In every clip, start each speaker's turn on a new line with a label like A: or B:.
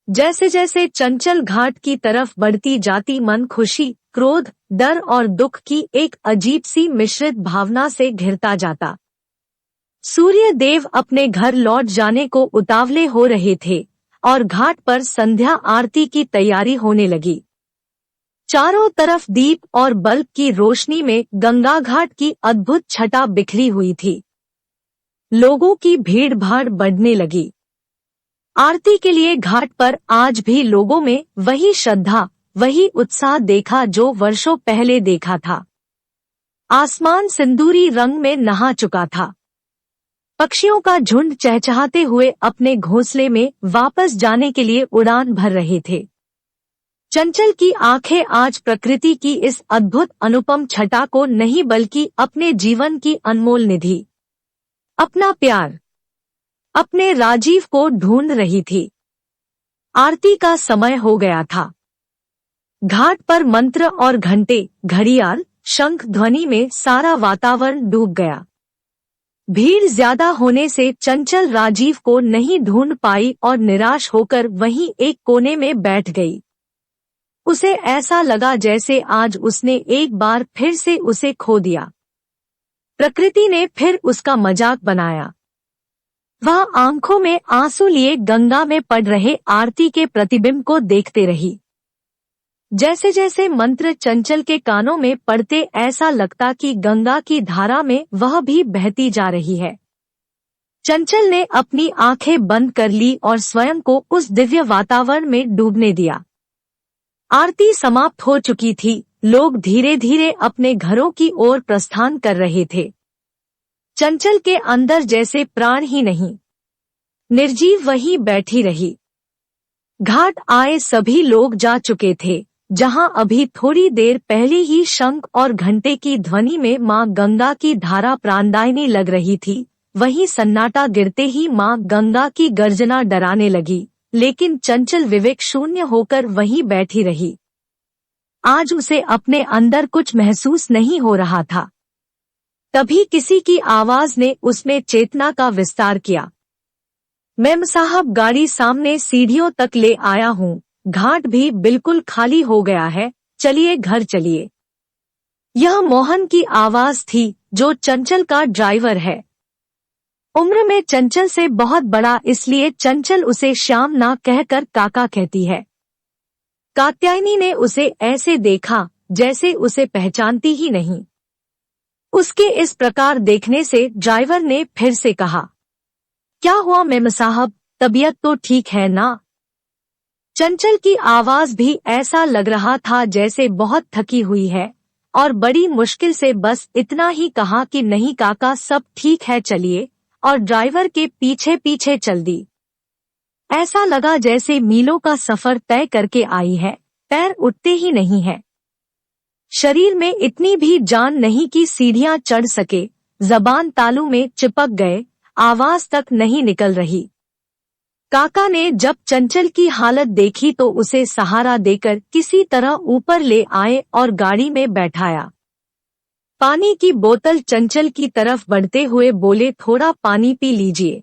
A: जैसे जैसे चंचल घाट की तरफ बढ़ती जाती मन खुशी, क्रोध, डर और दुख की एक अजीब सी मिश्रित भावना से घिरता जाता। सूर्य देव अपने घर लौट जाने को उतावले हो रहे थे और घाट पर संध्या आरती की तैयारी होने लगी। चारों तरफ दीप और बल्ब की रोशनी में गंगा घाट की अद्भुत छटा बिखरी हुई थी। लोगों की भीड़ भाड़ बढ़ने लगी। आरती के लिए घाट पर आज भी लोगों में वही श्रद्धा, वही उत्साह देखा जो वर्षों पहले देखा था। आसमान सिंदूरी रंग में नहा चुका था। पक्षियों का झुंड चहचहाते हुए अपने घोंसले में वापस जाने के लिए उड़ान भर रहे थे। चंचल की आंखें आज प्रकृति की इस अद्भुत अनुपम छटा को नहीं बल्कि अपने जीवन की अनमोल निधि, अपना प्यार, अपने राजीव को ढूंढ रही थी। आरती का समय हो गया था। घाट पर मंत्र और घंटे, घड़ियाल, शंख ध्वनि में सारा वातावरण डूब गया। भीड़ ज्यादा होने से चंचल राजीव को नहीं ढूंढ पाई और निराश होकर वहीं एक कोने में बैठ गई। उसे ऐसा लगा जैसे आज उसने एक बार फिर से उसे खो दिया। प्रकृति ने फिर उसका मजाक बनाया। वह आंखों में आंसू लिए गंगा में पड़ रहे आरती के प्रतिबिंब को देखते रही। जैसे जैसे मंत्र चंचल के कानों में पड़ते ऐसा लगता कि गंगा की धारा में वह भी बहती जा रही है। चंचल ने अपनी आंखें बंद कर ली और स्वयं को उस दिव्य वातावरण में डूबने दिया। आरती समाप्त हो चुकी थी। लोग धीरे धीरे अपने घरों की ओर प्रस्थान कर रहे थे। चंचल के अंदर जैसे प्राण ही नहीं, निर्जीव वहीं बैठी रही। घाट आए सभी लोग जा चुके थे। जहां अभी थोड़ी देर पहले ही शंख और घंटे की ध्वनि में मां गंगा की धारा प्राणदायिनी लग रही थी, वहीं सन्नाटा गिरते ही मां गंगा की गर्जना डराने लगी। लेकिन चंचल विवेक शून्य होकर वहीं बैठी रही। आज उसे अपने अंदर कुछ महसूस नहीं हो रहा था। तभी किसी की आवाज ने उसमें चेतना का विस्तार किया। मेम साहब, गाड़ी सामने सीढ़ियों तक ले आया हूँ। घाट भी बिल्कुल खाली हो गया है, चलिए घर चलिए। यह मोहन की आवाज थी, जो चंचल का ड्राइवर है। उम्र में चंचल से बहुत बड़ा, इसलिए चंचल उसे श्याम ना कहकर काका कहती है। कात्यायनी ने उसे ऐसे देखा जैसे उसे पहचानती ही नहीं। उसके इस प्रकार देखने से ड्राइवर ने फिर से कहा, क्या हुआ मेम साहब, तबीयत तो ठीक है ना? चंचल की आवाज भी ऐसा लग रहा था जैसे बहुत थकी हुई है और बड़ी मुश्किल से बस इतना ही कहा कि नहीं काका, सब ठीक है, चलिए, और ड्राइवर के पीछे पीछे चल दी। ऐसा लगा जैसे मीलों का सफर तय करके आई है, पैर उठते ही नहीं है। शरीर में इतनी भी जान नहीं कि सीढ़ियां चढ़ सके। जबान तालू में चिपक गए, आवाज तक नहीं निकल रही। काका ने जब चंचल की हालत देखी तो उसे सहारा देकर किसी तरह ऊपर ले आए और गाड़ी में बैठाया। पानी की बोतल चंचल की तरफ बढ़ते हुए बोले, थोड़ा पानी पी लीजिए।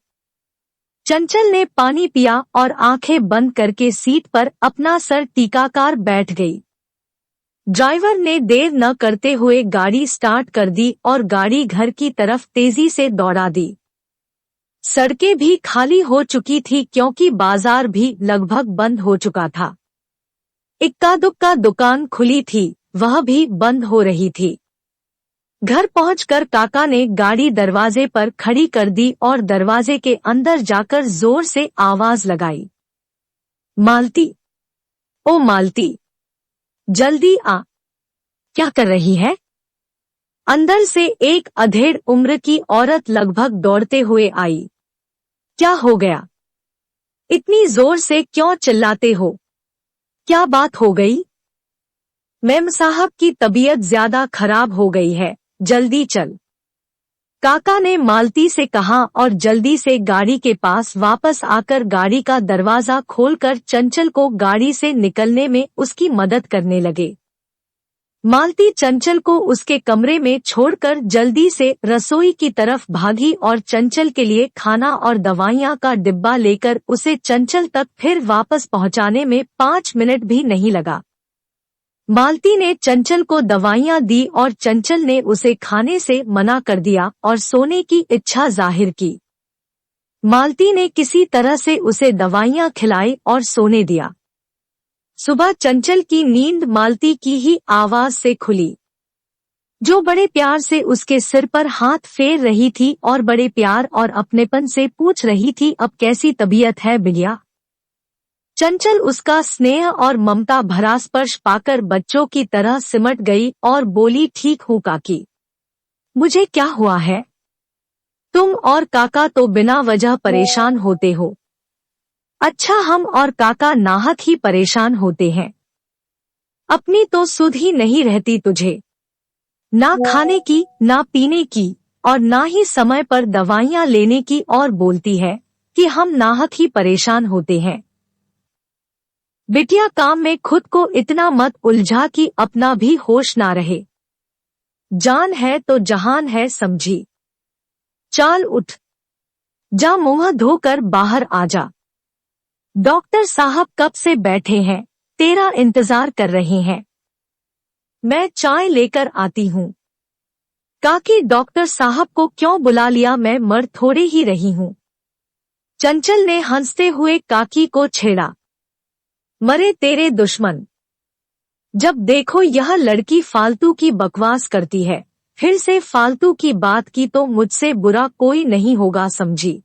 A: चंचल ने पानी पिया और आंखें बंद करके सीट पर अपना सर टीकाकार बैठ गई। ड्राइवर ने देर न करते हुए गाड़ी स्टार्ट कर दी और गाड़ी घर की तरफ तेजी से दौड़ा दी। सड़कें भी खाली हो चुकी थी क्योंकि बाजार भी लगभग बंद हो चुका था। इक्का दुक्का दुकान खुली थी, वह भी बंद हो रही थी। घर पहुंचकर काका ने गाड़ी दरवाजे पर खड़ी कर दी और दरवाजे के अंदर जाकर जोर से आवाज लगाई, मालती, ओ मालती, जल्दी आ। क्या कर रही है? अंदर से एक अधेड़ उम्र की औरत लगभग दौड़ते हुए आई। क्या हो गया? इतनी जोर से क्यों चिल्लाते हो? क्या बात हो गई? मेम साहब की तबीयत ज्यादा खराब हो गई है, जल्दी चल। काका ने मालती से कहा और जल्दी से गाड़ी के पास वापस आकर गाड़ी का दरवाजा खोलकर चंचल को गाड़ी से निकलने में उसकी मदद करने लगे। मालती चंचल को उसके कमरे में छोड़कर जल्दी से रसोई की तरफ भागी और चंचल के लिए खाना और दवाइयां का डिब्बा लेकर उसे चंचल तक फिर वापस पहुंचाने में 5 मिनट भी नहीं लगा। मालती ने चंचल को दवाइयां दी और चंचल ने उसे खाने से मना कर दिया और सोने की इच्छा जाहिर की। मालती ने किसी तरह से उसे दवाइयां खिलाई और सोने दिया। सुबह चंचल की नींद मालती की ही आवाज से खुली, जो बड़े प्यार से उसके सिर पर हाथ फेर रही थी और बड़े प्यार और अपनेपन से पूछ रही थी, अब कैसी तबीयत है बिटिया। चंचल उसका स्नेह और ममता भरा स्पर्श पाकर बच्चों की तरह सिमट गई और बोली, ठीक हूँ काकी। मुझे क्या हुआ है? तुम और काका तो बिना वजह परेशान होते हो। अच्छा, हम और काका नाहक ही परेशान होते हैं। अपनी तो सुध ही नहीं रहती तुझे, ना खाने की, ना पीने की और ना ही समय पर दवाइयां लेने की, और बोलती है कि हम नाहक ही परेशान होते हैं। बिटिया, काम में खुद को इतना मत उलझा कि अपना भी होश ना रहे। जान है तो जहान है समझी। चाल उठ, जा मुंह धोकर बाहर आ जा। डॉक्टर साहब कब से बैठे हैं, तेरा इंतजार कर रहे हैं। मैं चाय लेकर आती हूँ। काकी, डॉक्टर साहब को क्यों बुला लिया, मैं मर थोड़े ही रही हूँ। चंचल ने हंसते हुए काकी को छेड़ा। मरे तेरे दुश्मन, जब देखो यह लड़की फालतू की बकवास करती है, फिर से फालतू की बात की तो मुझसे बुरा कोई नहीं होगा समझी।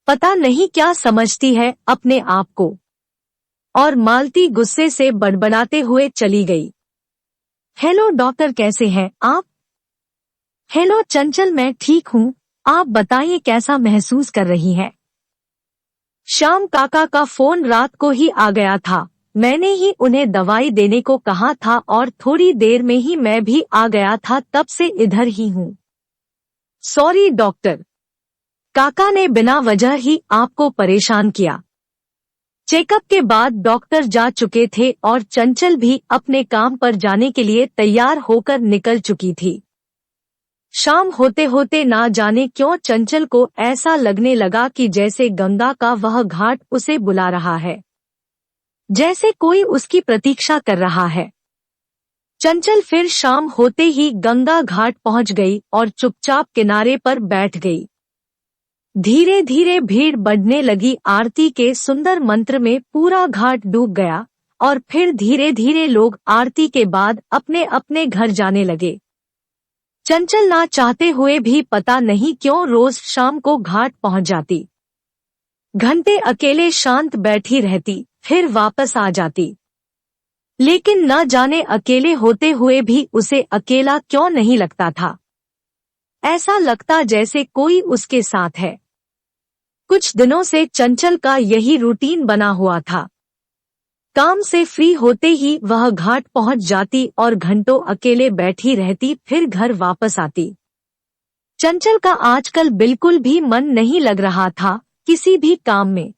A: पता नहीं क्या समझती है अपने आप को। और मालती गुस्से से बड़बड़ाते हुए चली गई। हेलो डॉक्टर, कैसे हैं आप? हेलो चंचल, मैं ठीक हूँ, आप बताइए कैसा महसूस कर रही हैं? श्याम काका का फोन रात को ही आ गया था। मैंने ही उन्हें दवाई देने को कहा था और थोड़ी देर में ही मैं भी आ गया था, तब से इधर ही हूँ। सॉरी डॉक्टर, काका ने बिना वजह ही आपको परेशान किया। चेकअप के बाद डॉक्टर जा चुके थे और चंचल भी अपने काम पर जाने के लिए तैयार होकर निकल चुकी थी। शाम होते होते ना जाने क्यों चंचल को ऐसा लगने लगा कि जैसे गंगा का वह घाट उसे बुला रहा है, जैसे कोई उसकी प्रतीक्षा कर रहा है। चंचल फिर शाम होते ही गंगा घाट पहुंच गई और चुपचाप किनारे पर बैठ गई। धीरे धीरे भीड़ बढ़ने लगी। आरती के सुंदर मंत्र में पूरा घाट डूब गया और फिर धीरे धीरे लोग आरती के बाद अपने अपने घर जाने लगे। चंचल ना चाहते हुए भी पता नहीं क्यों रोज शाम को घाट पहुंच जाती। घंटे अकेले शांत बैठी रहती, फिर वापस आ जाती। लेकिन न जाने अकेले होते हुए भी उसे अकेला क्यों नहीं लगता था। ऐसा लगता जैसे कोई उसके साथ है। कुछ दिनों से चंचल का यही रूटीन बना हुआ था। काम से फ्री होते ही वह घाट पहुंच जाती और घंटों अकेले बैठी रहती, फिर घर वापस आती। चंचल का आजकल बिल्कुल भी मन नहीं लग रहा था किसी भी काम में।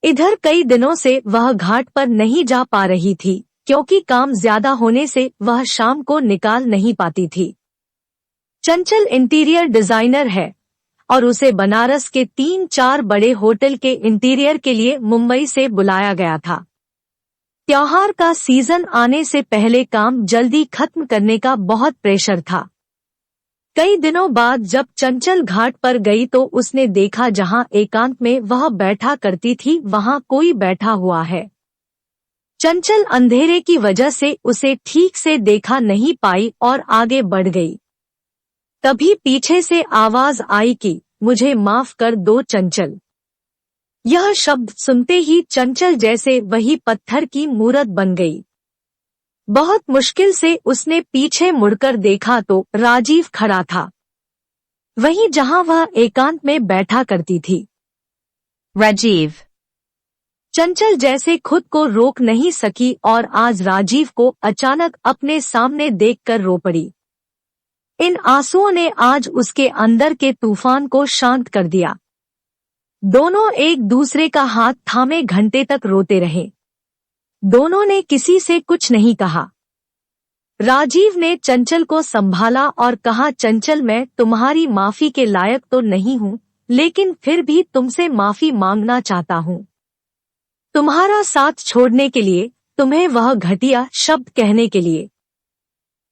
A: इधर कई दिनों से वह घाट पर नहीं जा पा रही थी क्योंकि काम ज्यादा होने से वह शाम को निकाल नहीं पाती थी। चंचल इंटीरियर डिजाइनर है और उसे बनारस के 3-4 बड़े होटल के इंटीरियर के लिए मुंबई से बुलाया गया था। त्योहार का सीजन आने से पहले काम जल्दी खत्म करने का बहुत प्रेशर था। कई दिनों बाद जब चंचल घाट पर गई तो उसने देखा जहां एकांत में वह बैठा करती थी वहां कोई बैठा हुआ है। चंचल अंधेरे की वजह से उसे ठीक से देखा नहीं पाई और आगे बढ़ गई। तभी पीछे से आवाज आई कि मुझे माफ कर दो चंचल। यह शब्द सुनते ही चंचल जैसे वही पत्थर की मूरत बन गई। बहुत मुश्किल से उसने पीछे मुड़कर देखा तो राजीव खड़ा था, वहीं जहां वह एकांत में बैठा करती थी। राजीव। चंचल जैसे खुद को रोक नहीं सकी और आज राजीव को अचानक अपने सामने देखकर रो पड़ी। इन आंसुओं ने आज उसके अंदर के तूफान को शांत कर दिया। दोनों एक दूसरे का हाथ थामे घंटे तक रोते रहे। दोनों ने किसी से कुछ नहीं कहा। राजीव ने चंचल को संभाला और कहा, चंचल, मैं तुम्हारी माफी के लायक तो नहीं हूँ, लेकिन फिर भी तुमसे माफी मांगना चाहता हूँ। तुम्हारा साथ छोड़ने के लिए, तुम्हें वह घटिया शब्द कहने के लिए।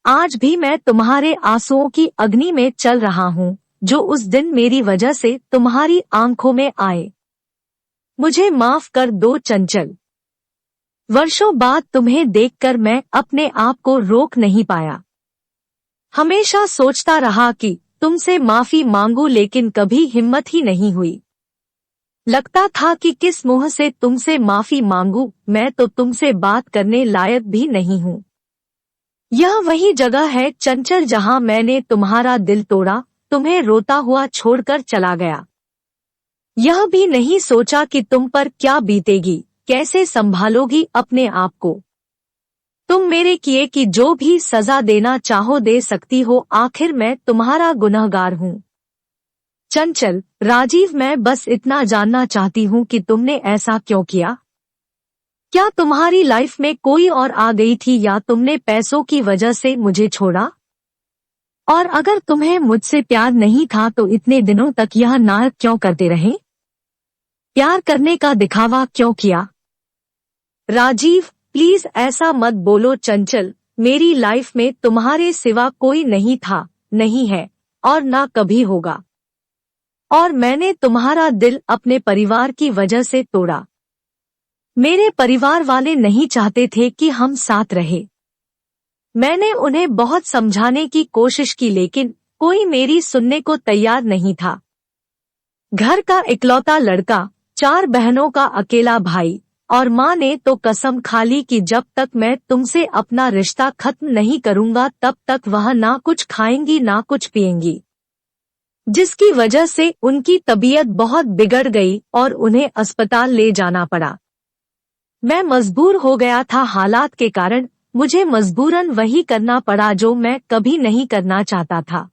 A: आज भी मैं तुम्हारे आंसुओं की अग्नि में चल रहा हूँ, जो उस दिन मेरी वजह से तुम्हारी आंखों में आए। मुझे माफ कर दो चंचल। वर्षों बाद तुम्हें देखकर मैं अपने आप को रोक नहीं पाया। हमेशा सोचता रहा कि तुमसे माफी मांगू, लेकिन कभी हिम्मत ही नहीं हुई। लगता था कि किस मुंह से तुमसे माफी मांगू, मैं तो तुमसे बात करने लायक भी नहीं हूँ। यह वही जगह है चंचल जहाँ मैंने तुम्हारा दिल तोड़ा, तुम्हें रोता हुआ छोड़कर चला गया। यह भी नहीं सोचा कि तुम पर क्या बीतेगी, कैसे संभालोगी अपने आप को। तुम मेरे किए कि जो भी सजा देना चाहो दे सकती हो, आखिर मैं तुम्हारा गुनहगार हूँ। चंचल, राजीव, मैं बस इतना जानना चाहती हूँ कि तुमने ऐसा क्यों किया। क्या तुम्हारी लाइफ में कोई और आ गई थी, या तुमने पैसों की वजह से मुझे छोड़ा? और अगर तुम्हें मुझसे प्यार नहीं था तो इतने दिनों तक यह नाटक क्यों करते रहे? प्यार करने का दिखावा क्यों किया? राजीव, प्लीज ऐसा मत बोलो चंचल, मेरी लाइफ में तुम्हारे सिवा कोई नहीं था, नहीं है और ना कभी होगा। और मैंने तुम्हारा दिल अपने परिवार की वजह से तोड़ा। मेरे परिवार वाले नहीं चाहते थे कि हम साथ रहे। मैंने उन्हें बहुत समझाने की कोशिश की, लेकिन कोई मेरी सुनने को तैयार नहीं था। घर का इकलौता लड़का, 4 बहनों का अकेला भाई, और माँ ने तो कसम खा ली कि जब तक मैं तुमसे अपना रिश्ता खत्म नहीं करूंगा तब तक वह ना कुछ खाएंगी ना कुछ पिएंगी, जिसकी वजह से उनकी तबीयत बहुत बिगड़ गई और उन्हें अस्पताल ले जाना पड़ा। मैं मजबूर हो गया था, हालात के कारण मुझे मजबूरन वही करना पड़ा जो मैं कभी नहीं करना चाहता था।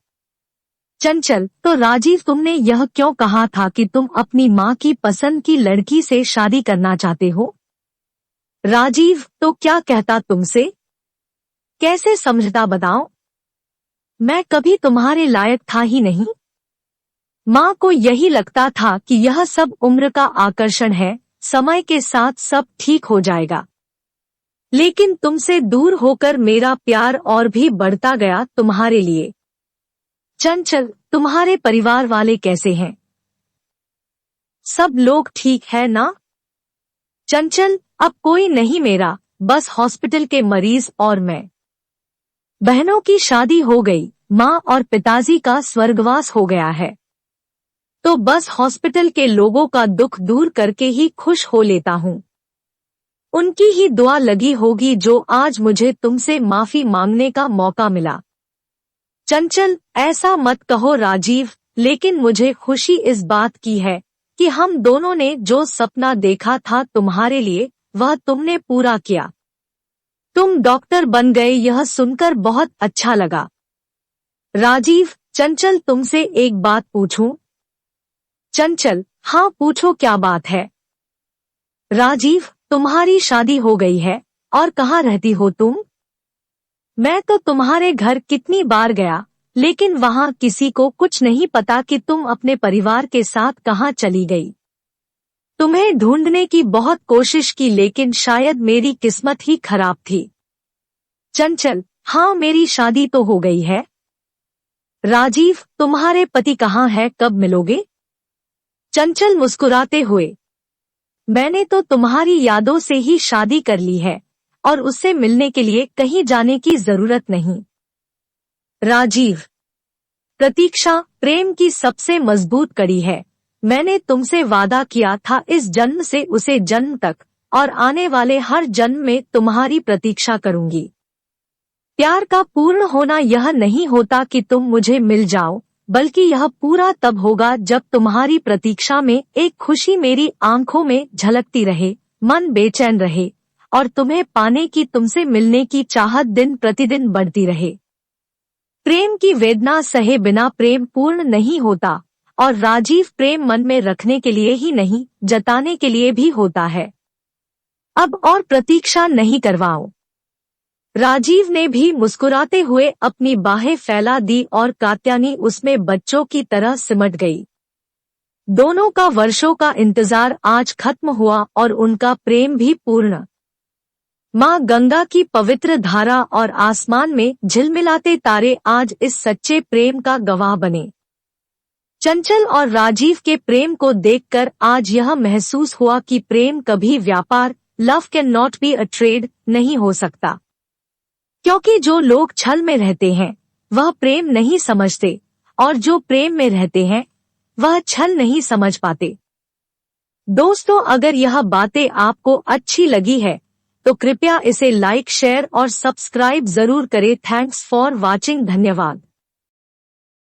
A: चंचल, तो राजीव, तुमने यह क्यों कहा था कि तुम अपनी माँ की पसंद की लड़की से शादी करना चाहते हो? राजीव तो क्या कहता तुमसे? कैसे समझता बताओ? मैं कभी तुम्हारे लायक था ही नहीं। माँ को यही लगता था कि यह सब उम्र का आकर्षण है, समय के साथ सब ठीक हो जाएगा। लेकिन तुमसे दूर होकर मेरा प्यार और भी बढ़ता गया तुम्हारे लिए। चंचल, तुम्हारे परिवार वाले कैसे हैं? सब लोग ठीक है ना? चंचल, अब कोई नहीं मेरा, बस हॉस्पिटल के मरीज और मैं। बहनों की शादी हो गई, माँ और पिताजी का स्वर्गवास हो गया है, तो बस हॉस्पिटल के लोगों का दुख दूर करके ही खुश हो लेता हूँ। उनकी ही दुआ लगी होगी जो आज मुझे तुमसे माफी मांगने का मौका मिला। चंचल, ऐसा मत कहो राजीव, लेकिन मुझे खुशी इस बात की है कि हम दोनों ने जो सपना देखा था तुम्हारे लिए, वह तुमने पूरा किया। तुम डॉक्टर बन गए, यह सुनकर बहुत अच्छा लगा। राजीव, चंचल, तुमसे एक बात पूछूं? चंचल, हाँ पूछो, क्या बात है? राजीव, तुम्हारी शादी हो गई है और कहाँ रहती हो तुम? मैं तो तुम्हारे घर कितनी बार गया, लेकिन वहाँ किसी को कुछ नहीं पता कि तुम अपने परिवार के साथ कहाँ चली गई। तुम्हें ढूंढने की बहुत कोशिश की, लेकिन शायद मेरी किस्मत ही खराब थी। चंचल, हाँ मेरी शादी तो हो गई है। राजीव, तुम्हारे पति कहाँ है, कब मिलोगे? चंचल मुस्कुराते हुए, मैंने तो तुम्हारी यादों से ही शादी कर ली है और उससे मिलने के लिए कहीं जाने की जरूरत नहीं। राजीव, प्रतीक्षा प्रेम की सबसे मजबूत कड़ी है। मैंने तुमसे वादा किया था इस जन्म से उसे जन्म तक, और आने वाले हर जन्म में तुम्हारी प्रतीक्षा करूंगी। प्यार का पूर्ण होना यह नहीं होता कि तुम मुझे मिल जाओ, बल्कि यह पूरा तब होगा जब तुम्हारी प्रतीक्षा में एक खुशी मेरी आंखों में झलकती रहे, मन बेचैन रहे, और तुम्हें पाने की, तुमसे मिलने की चाहत दिन प्रतिदिन बढ़ती रहे। प्रेम की वेदना सहे बिना प्रेम पूर्ण नहीं होता, और राजीव, प्रेम मन में रखने के लिए ही नहीं, जताने के लिए भी होता है। अब और प्रतीक्षा नहीं करवाओ। राजीव ने भी मुस्कुराते हुए अपनी बाहें फैला दी और कात्यायनी उसमें बच्चों की तरह सिमट गई। दोनों का वर्षों का इंतजार आज खत्म हुआ और उनका प्रेम भी पूर्ण। माँ गंगा की पवित्र धारा और आसमान में झिलमिलाते तारे आज इस सच्चे प्रेम का गवाह बने। चंचल और राजीव के प्रेम को देखकर आज यह महसूस हुआ कि प्रेम कभी व्यापार, love can not be a trade, नहीं हो सकता। क्योंकि जो लोग छल में रहते हैं वह प्रेम नहीं समझते, और जो प्रेम में रहते हैं वह छल नहीं समझ पाते। दोस्तों, अगर यह बातें आपको अच्छी लगी है तो कृपया इसे लाइक, शेयर और सब्सक्राइब जरूर करें। Thanks for watching. धन्यवाद।